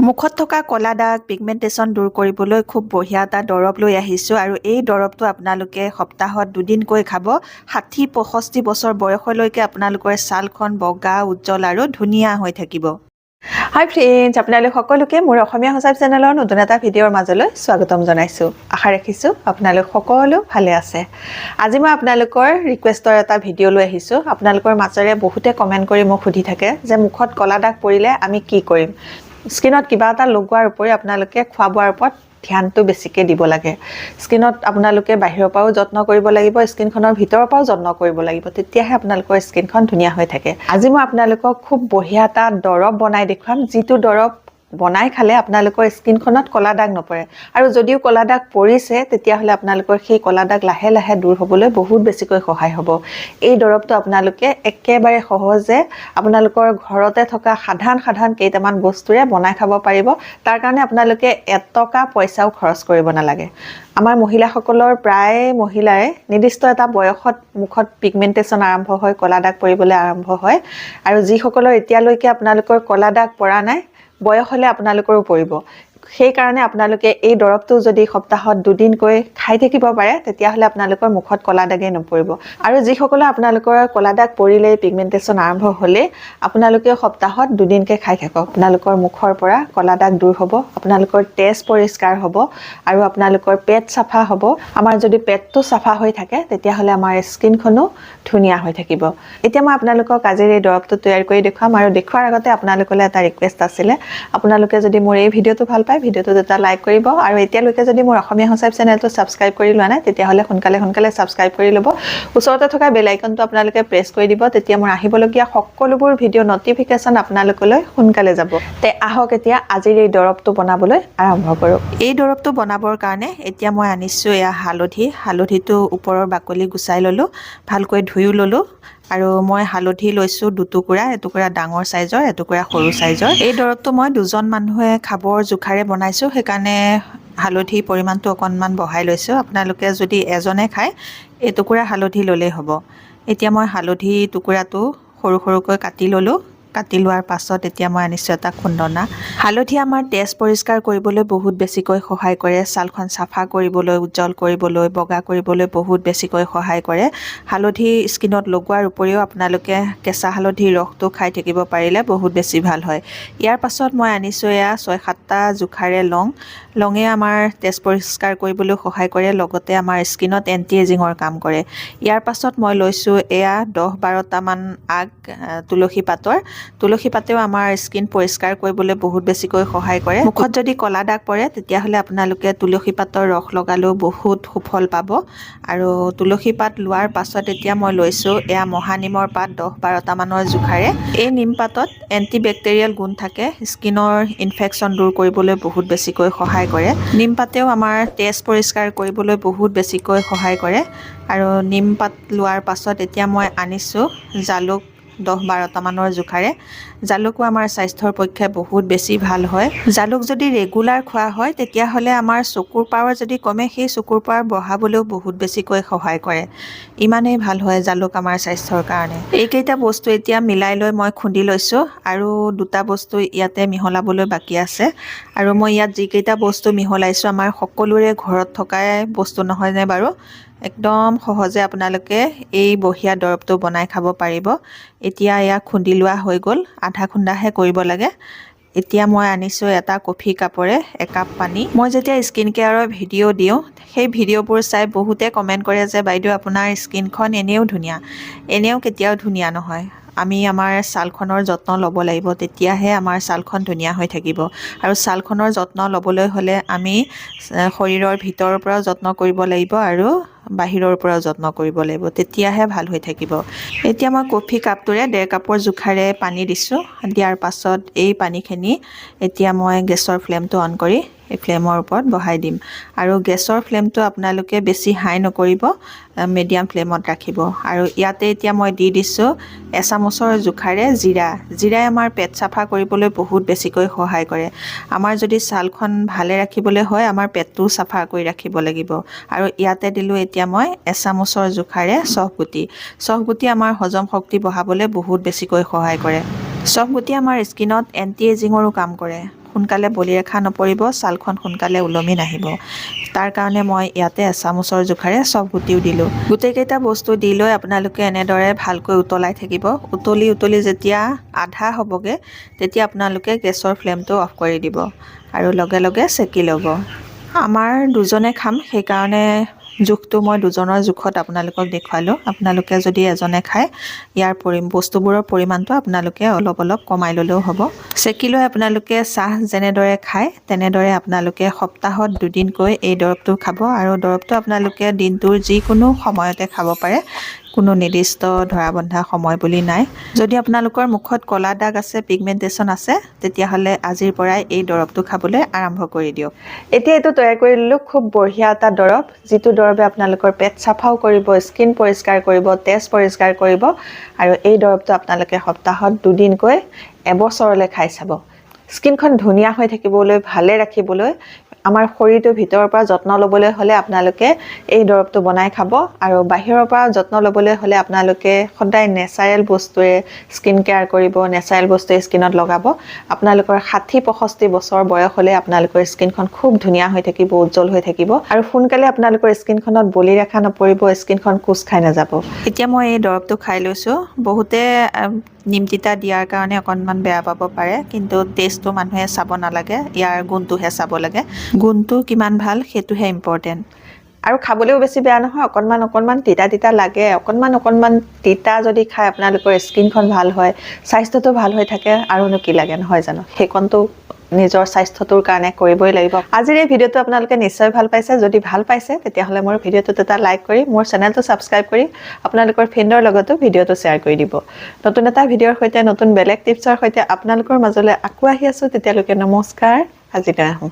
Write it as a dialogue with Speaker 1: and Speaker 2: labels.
Speaker 1: মুখত থকা কলা দাগ পিগমেণ্টেশ্যন দূৰ কৰিবলৈ খুব বঢ়িয়া এটা দৰৱ লৈ আহিছোঁ আৰু এই দৰৱটো আপোনালোকে সপ্তাহত দুদিনকৈ খাব। ৬০-৬৫ বছৰ বয়সলৈকে আপোনালোকৰ ছালখন বগা উজ্জ্বল আৰু ধুনীয়া হৈ থাকিব। হাই ফ্ৰেণ্ডছ, আপোনালোক সকলোকে মোৰ অসমীয়া সঁচাই চেনেলৰ নতুন এটা ভিডিঅ'ৰ মাজলৈ স্বাগতম জনাইছোঁ। আশা ৰাখিছোঁ আপোনালোক সকলো ভালে আছে। আজি মই আপোনালোকৰ ৰিকুৱেষ্টৰ এটা ভিডিঅ' লৈ আহিছোঁ। আপোনালোকৰ মাজৰে বহুতে কমেণ্ট কৰি মোক সুধি থাকে যে মুখত কলা দাগ পৰিলে আমি কি কৰিম। স্কিনত কিবা এটা লগোৱাৰ উপৰি আপোনালোকে খোৱা বোৱাৰ ওপৰত ধ্যানটো বেছিকৈ দিব লাগে। স্কিনত আপোনালোকে বাহিৰৰ পৰাও যত্ন কৰিব লাগিব, স্কিনখনৰ ভিতৰৰ পৰাও যত্ন কৰিব লাগিব, তেতিয়াহে আপোনালোকৰ স্কিনখন ধুনীয়া হৈ থাকে। আজি মই আপোনালোকক খুব বঢ়িয়া এটা দৰৱ বনাই দেখুৱাম, যিটো দৰৱ বনাই খালে আপোনালোকৰ স্কিনখনত কলা দাগ নপৰে। আৰু যদিও কলা দাগ পৰিছে তেতিয়াহ'লে আপোনালোকৰ সেই কলা দাগ লাহে লাহে দূৰ হ'বলৈ বহুত বেছিকৈ সহায় হ'ব। এই দৰৱটো আপোনালোকে একেবাৰে সহজে আপোনালোকৰ ঘৰতে থকা সাধাৰণ কেইটামান বস্তুৰে বনাই খাব পাৰিব। তাৰ কাৰণে আপোনালোকে এটকা পইচাও খৰচ কৰিব নালাগে। আমাৰ মহিলাসকলৰ প্ৰায় মহিলাই নিৰ্দিষ্ট এটা বয়সত মুখত পিগমেণ্টেশ্যন আৰম্ভ হয়, কলা দাগ পৰিবলৈ আৰম্ভ হয়। আৰু যিসকলৰ এতিয়ালৈকে আপোনালোকৰ কলা দাগ পৰা নাই, বয়স হ'লে আপোনালোকৰো পৰিব। সেইকাৰণে আপোনালোকে এই দৰৱটো যদি সপ্তাহত দুদিনকৈ খাই থাকিব পাৰে তেতিয়াহ'লে আপোনালোকৰ মুখত কলা দাগেই নপৰিব। আৰু যিসকলে আপোনালোকৰ কলা দাগ পৰিলেই পিগমেণ্টেশ্যন আৰম্ভ হ'লে আপোনালোকে সপ্তাহত দুদিনকৈ খাই থাকক। আপোনালোকৰ মুখৰ পৰা কলা দাগ দূৰ হ'ব, আপোনালোকৰ তেজ পৰিষ্কাৰ হ'ব আৰু আপোনালোকৰ পেট চাফা হ'ব। আমাৰ যদি পেটটো চাফা হৈ থাকে তেতিয়াহ'লে আমাৰ স্কিনখনো ধুনীয়া হৈ থাকিব। এতিয়া মই আপোনালোকক আজিৰ এই দৰৱটো তৈয়াৰ কৰি দেখুৱাম আৰু দেখুৱাৰ আগতে আপোনালোকলৈ এটা ৰিকুৱেষ্ট আছিলে, আপোনালোকে যদি মোৰ এই ভিডিঅ'টো ভাল পায় ভিডিঅ'টোত এটা লাইক কৰিব আৰু এতিয়ালৈকে যদি মোৰ অসমীয়া সঁচাই চেনেলটো ছাবস্ক্ৰাইব কৰি লোৱা নাই তেতিয়াহ'লে সোনকালে ছাবস্ক্ৰাইব কৰি ল'ব। ওচৰতে থকা বেল আইকনটো আপোনালোকে প্ৰেছ কৰি দিব, তেতিয়া মোৰ আহিবলগীয়া সকলোবোৰ ভিডিঅ' নটিফিকেশ্যন আপোনালোকলৈ সোনকালে যাব। তে আহক এতিয়া আজিৰ এই দৰৱটো বনাবলৈ আৰম্ভ কৰোঁ। এই দৰৱটো বনাবৰ কাৰণে এতিয়া মই আনিছোঁ এয়া হালধিটো ওপৰৰ বাকলি গুচাই ল'লোঁ, ভালকৈ ধুইও ল'লোঁ। আৰু মই হালধি লৈছোঁ দুটুকুৰা, এটুকুৰা ডাঙৰ চাইজৰ, এটুকুৰা সৰু চাইজৰ। এই দৰৱটো মই দুজন মানুহে খাবৰ জোখাৰে বনাইছোঁ, সেইকাৰণে হালধিৰ পৰিমাণটো অকণমান বঢ়াই লৈছোঁ। আপোনালোকে যদি এজনে খায় এটুকুৰা হালধি ল'লেই হ'ব। এতিয়া মই হালধি টুকুৰাটো সৰু সৰুকৈ কাটি ল'লোঁ। কাটি লোৱাৰ পাছত এতিয়া মই আনিছোঁ এটা খুন্দনা। হালধি আমাৰ তেজ পৰিষ্কাৰ কৰিবলৈ বহুত বেছিকৈ সহায় কৰে, ছালখন চাফা কৰিবলৈ, উজ্জ্বল কৰিবলৈ, বগা কৰিবলৈ বহুত বেছিকৈ সহায় কৰে। হালধি স্কিনত লগোৱাৰ উপৰিও আপোনালোকে কেঁচা হালধিৰ ৰসটো খাই থাকিব পাৰিলে বহুত বেছি ভাল হয়। ইয়াৰ পাছত মই আনিছোঁ এয়া 6-7টা জোখাৰে লঙে আমাৰ তেজ পৰিষ্কাৰ কৰিবলৈ সহায় কৰে, লগতে আমাৰ স্কিনত এণ্টি এজিঙৰ কাম কৰে। ইয়াৰ পাছত মই লৈছোঁ এয়া 10-12টামান আগ তুলসী পাতেও আমাৰ স্কিন পৰিষ্কাৰ কৰিবলৈ বহুত বেছিকৈ সহায় কৰে। মুখত যদি কলা দাগ পৰে তেতিয়াহ'লে আপোনালোকে তুলসী পাতৰ ৰস লগালেও বহুত সুফল পাব। আৰু তুলসী পাত লোৱাৰ পাছত এতিয়া মই লৈছোঁ এয়া মহানিমৰ পাত 10-12টামানৰ জোখাৰে। এই নিম পাতত এণ্টিবেক্টেৰিয়েল গুণ থাকে, স্কিনৰ ইনফেকশ্যন দূৰ কৰিবলৈ বহুত বেছিকৈ সহায় কৰে। নিম পাতেও আমাৰ তেজ পৰিষ্কাৰ কৰিবলৈ বহুত বেছিকৈ সহায় কৰে। আৰু নিম পাত লোৱাৰ পাছত এতিয়া মই আনিছোঁ জালুক 10-12টামানৰ জোখাৰে। জালুকো আমাৰ স্বাস্থ্যৰ পক্ষে বহুত বেছি ভাল হয়। জালুক যদি ৰেগুলাৰ খোৱা হয় তেতিয়াহ'লে আমাৰ চকুৰ পাৱাৰ যদি কমে সেই চকুৰ পাৱাৰ বঢ়াবলৈও বহুত বেছিকৈ সহায় কৰে। ইমানেই ভাল হয় জালুক আমাৰ স্বাস্থ্যৰ কাৰণে। এইকেইটা বস্তু এতিয়া মিলাই লৈ মই খুন্দি লৈছোঁ আৰু দুটা বস্তু ইয়াতে মিহলাবলৈ বাকী আছে। আৰু মই ইয়াত যিকেইটা বস্তু মিহলাইছোঁ আমাৰ সকলোৰে ঘৰত থকাই বস্তু নহয়নে বাৰু। একদম সহজে আপোনালোকে এই বঢ়িয়া দৰৱটো বনাই খাব পাৰিব। এতিয়া এয়া খুন্দি লোৱা হৈ গ'ল, আধা খুন্দাহে কৰিব লাগে। এতিয়া মই আনিছোঁ এটা কফি কাপৰে 1 কাপ পানী। মই যেতিয়া স্কিন কেয়াৰৰ ভিডিঅ' দিওঁ সেই ভিডিঅ'বোৰ চাই বহুতে কমেণ্ট কৰে যে বাইদেউ আপোনাৰ স্কিনখন এনেও ধুনীয়া, এনেও কেতিয়াও ধুনীয়া নহয়। আমি আমাৰ ছালখনৰ যত্ন ল'ব লাগিব, তেতিয়াহে আমাৰ ছালখন ধুনীয়া হৈ থাকিব। আৰু ছালখনৰ যত্ন ল'বলৈ হ'লে আমি শৰীৰৰ ভিতৰৰ পৰাও যত্ন কৰিব লাগিব আৰু বাহিৰৰ পৰাও যত্ন কৰিব লাগিব, তেতিয়াহে ভাল হৈ থাকিব। এতিয়া মই কফি কাপটোৰে 1.5 কাপৰ জোখাৰে পানী দিছোঁ। দিয়াৰ পাছত এই পানীখিনি এতিয়া মই গেছৰ ফ্লেমটো অন কৰি এই ফ্লেমৰ ওপৰত বহাই দিম। আৰু গেছৰ ফ্লেমটো আপোনালোকে বেছি হাই নকৰিব, মিডিয়াম ফ্লেমত ৰাখিব। আৰু ইয়াতে এতিয়া মই দি দিছোঁ এচামুচৰ জোখাৰে জিৰাই আমাৰ পেট চাফা কৰিবলৈ বহুত বেছিকৈ সহায় কৰে। আমাৰ যদি ছালখন ভালে ৰাখিবলৈ হয় আমাৰ পেটটোও চাফা কৰি ৰাখিব লাগিব। আৰু ইয়াতে দিলোঁ এতিয়া মই এচামুচৰ জোখাৰে চফগুটি আমাৰ হজম শক্তি বঢ়াবলৈ বহুত বেছিকৈ সহায় কৰে। চফগুটি আমাৰ স্কিনত এণ্টি এজিঙৰো কাম কৰে। সোনকালে বলি ৰেখা নপৰিব, ছালখন সোনকালে ওলমি নাহিব। তাৰ কাৰণে মই ইয়াতে এচামুচৰ জোখাৰে চব গুটিও দিলোঁ। গোটেইকেইটা বস্তু দি লৈ আপোনালোকে এনেদৰে ভালকৈ উতলাই থাকিব। উতলি যেতিয়া আধা হ'বগৈ তেতিয়া আপোনালোকে গেছৰ ফ্লেমটো অফ কৰি দিব আৰু লগে লগে চেকি ল'ব। আমাৰ দুজনে খাম, সেইকাৰণে জোখটো মই দুজনৰ জোখত আপোনালোকক দেখুৱালোঁ। আপোনালোকে যদি এজনে খায় ইয়াৰ বস্তুবোৰৰ পৰিমাণটো আপোনালোকে অলপ অলপ কমাই ল'লেও হ'ব। চেকি লৈ আপোনালোকে চাহ যেনেদৰে খায় তেনেদৰে আপোনালোকে সপ্তাহত 2 দিনকৈ এই দৰৱটো খাব আৰু দৰৱটো আপোনালোকে দিনটোৰ যিকোনো সময়তে খাব পাৰে। কোনো নিৰ্দিষ্ট ধৰা-বন্ধা সময় বুলি নাই। যদি আপোনালোকৰ মুখত ক'লা দাগ আছে, পিগমেণ্টেশ্যন আছে, তেতিয়াহ'লে আজিৰ পৰাই এই দৰৱটো খাবলৈ আৰম্ভ কৰি দিয়ক। এতিয়া এইটো তৈয়াৰ কৰি ল'লোঁ, খুব বঢ়িয়া এটা দৰৱ, যিটো দৰৱে আপোনালোকৰ পেট চাফাও কৰিব, স্কিন পৰিষ্কাৰ কৰিব, তেজ পৰিষ্কাৰ কৰিব আৰু এই দৰৱটো আপোনালোকে সপ্তাহত 2 দিনকৈ এবছৰলৈ খাই চাব। স্কিনখন ধুনীয়া হৈ থাকিবলৈ, ভালে ৰাখিবলৈ, আমাৰ শৰীৰটোৰ ভিতৰৰ পৰা যত্ন ল'বলৈ হ'লে আপোনালোকে এই দৰৱটো বনাই খাব আৰু বাহিৰৰ পৰা যত্ন ল'বলৈ হ'লে আপোনালোকে সদায় নেচাৰেল বস্তুৰে স্কিন কেয়াৰ কৰিব, নেচাৰেল বস্তুৱে স্কিনত লগাব। আপোনালোকৰ 60-65 বছৰ বয়স হ'লে আপোনালোকৰ স্কিনখন খুব ধুনীয়া হৈ থাকিব, উজ্জ্বল হৈ থাকিব আৰু সোনকালে আপোনালোকৰ স্কিনখনত বলি ৰেখা নপৰিব, স্কিনখন কোচ খাই নাযাব। এতিয়া মই এই দৰৱটো খাই লৈছোঁ। বহুতে নিম তিতা দিয়াৰ কাৰণে অকণমান বেয়া পাব পাৰে, কিন্তু টেষ্টটো মানুহে চাব নালাগে, ইয়াৰ গুণটোহে চাব লাগে। গুণটো কিমান ভাল সেইটোহে ইম্পৰ্টেণ্ট। আৰু খাবলৈও বেছি বেয়া নহয়, অকণমান তিতা লাগে। অকণমান তিতা যদি খায় আপোনালোকৰ স্কিনখন ভাল হয়, স্বাস্থ্যটো ভাল হৈ থাকে, আৰুনো কি লাগে নহয় জানো? সেইকণটো নিজৰ স্বাস্থ্যটোৰ কাৰণে কৰিবই লাগিব। আজিৰ এই ভিডিঅ'টো আপোনালোকে নিশ্চয় ভাল পাইছে। যদি ভাল পাইছে তেতিয়াহ'লে মোৰ ভিডিঅ'টোত এটা লাইক কৰি মোৰ চেনেলটো ছাবস্ক্ৰাইব কৰি আপোনালোকৰ ফ্ৰেণ্ডৰ লগতো ভিডিঅ'টো শ্বেয়াৰ কৰি দিব। নতুন এটা ভিডিঅ'ৰ সৈতে, নতুন বেলেগ টিপছৰ সৈতে আপোনালোকৰ মাজলৈ আকৌ আহি আছোঁ। তেতিয়ালৈকে নমস্কাৰ, আজিলৈ আহোঁ।